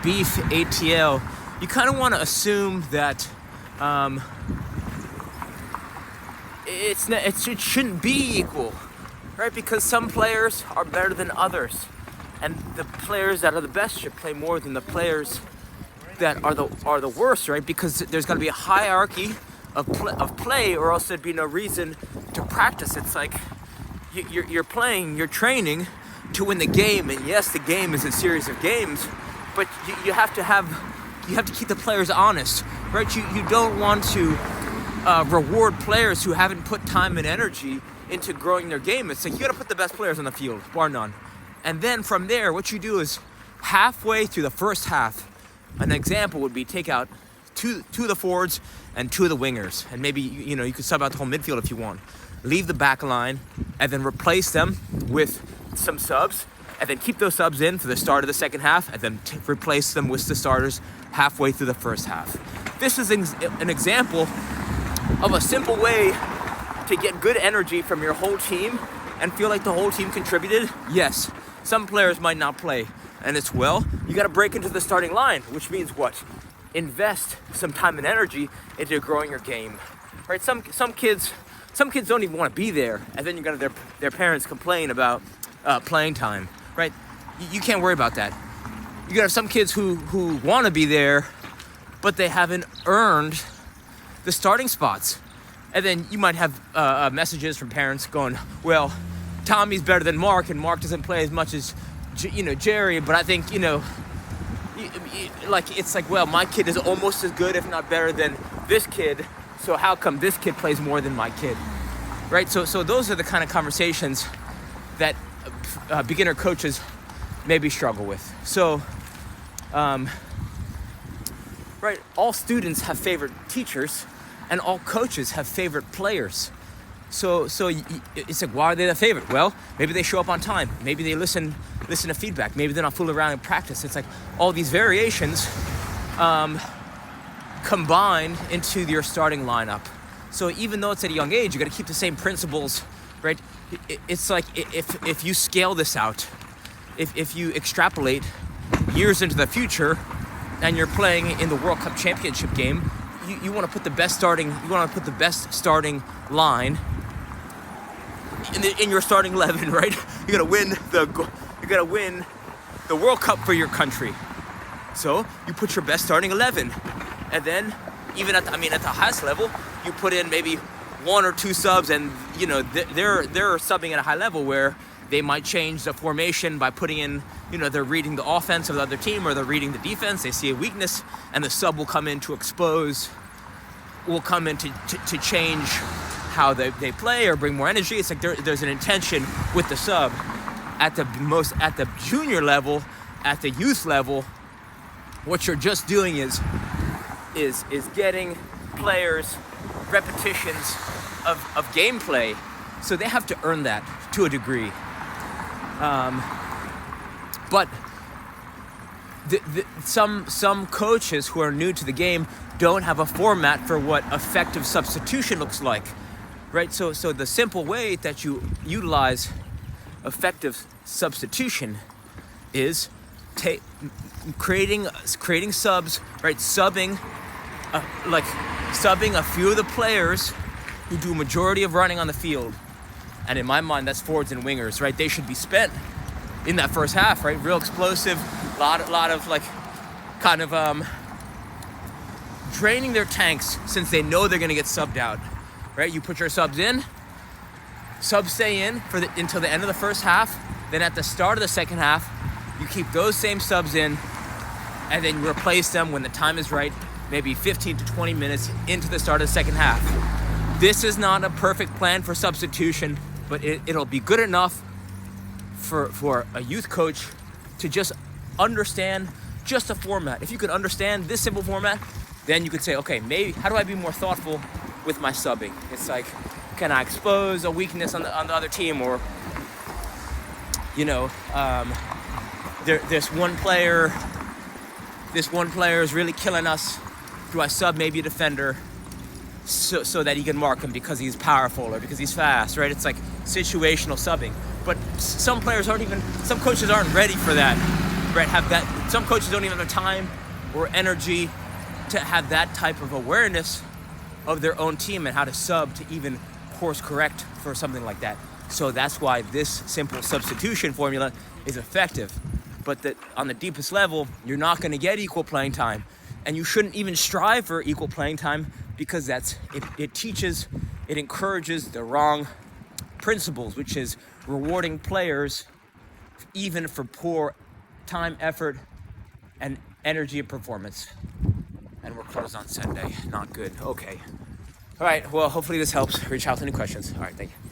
beef ATL, you kind of want to assume that it shouldn't be equal, right? Because some players are better than others, and the players that are the best should play more than the players that are the worst, right? Because there's got to be a hierarchy of play, or else there'd be no reason to practice. It's like you're training to win the game, and yes, the game is a series of games, but you have to keep the players honest, right? You don't want to reward players who haven't put time and energy into growing their game. It's like you got to put the best players on the field, bar none. And then from there, what you do is halfway through the first half, an example would be take out two of the forwards and two of the wingers, and maybe you could sub out the whole midfield if you want. Leave the back line, and then replace them with some subs, and then keep those subs in for the start of the second half, and then replace them with the starters halfway through the first half. This is an example of a simple way to get good energy from your whole team and feel like the whole team contributed. Yes, some players might not play, and it's you got to break into the starting line, which means what? Invest some time and energy into growing your game, right? Some kids don't even want to be there, and then you got their parents complain about playing time, right? You can't worry about that. You got some kids who want to be there, but they haven't earned the starting spots. And then you might have messages from parents going, well, Tommy's better than Mark, and Mark doesn't play as much as Jerry, but I think it's like, well, my kid is almost as good, if not better, than this kid, so how come this kid plays more than my kid, right? So those are the kind of conversations that beginner coaches maybe struggle with. So right, all students have favorite teachers, and all coaches have favorite players. So it's like, why are they the favorite? Well, maybe they show up on time. Maybe they listen to feedback. Maybe they're not fooling around in practice. It's like all these variations combined into your starting lineup. So even though it's at a young age, you got to keep the same principles, right? It's like if you scale this out, if you extrapolate years into the future, and you're playing in the World Cup championship game, you want to put the best starting line in your starting 11, right? You gotta win the World Cup for your country. So you put your best starting 11, and then even at the highest level, you put in maybe one or two subs, and they're subbing at a high level where they might change the formation by putting in, they're reading the offense of the other team, or they're reading the defense. They see a weakness, and the sub will come in to change how they play or bring more energy. It's like there's an intention with the sub. At the junior level, at the youth level, what you're just doing is getting players repetitions of gameplay, so they have to earn that to a degree. But some coaches who are new to the game don't have a format for what effective substitution looks like, right? So the simple way that you utilize effective substitution is creating subs, right? Subbing a few of the players who do a majority of running on the field. And in my mind, that's forwards and wingers, right? They should be spent in that first half, right? Real explosive, lot of draining their tanks, since they know they're gonna get subbed out, right? You put your subs in, subs stay in until the end of the first half. Then at the start of the second half, you keep those same subs in, and then you replace them when the time is right, maybe 15 to 20 minutes into the start of the second half. This is not a perfect plan for substitution, but it'll be good enough for a youth coach to just understand just a format. If you could understand this simple format, then you could say, okay, maybe how do I be more thoughtful with my subbing? It's like, can I expose a weakness on the other team, or this one player is really killing us. Do I sub maybe a defender so that he can mark him because he's powerful or because he's fast, right? It's like situational subbing. But some coaches aren't ready for that. right? Have that. Some coaches don't even have the time or energy to have that type of awareness of their own team and how to sub to even course correct for something like that. So that's why this simple substitution formula is effective. But that on the deepest level, you're not going to get equal playing time, and you shouldn't even strive for equal playing time, because it encourages the wrong principles, which is rewarding players even for poor time, effort, and energy and performance. And we're closed on Sunday. Not good. Okay. All right. Well, hopefully this helps. Reach out to any questions. All right. Thank you.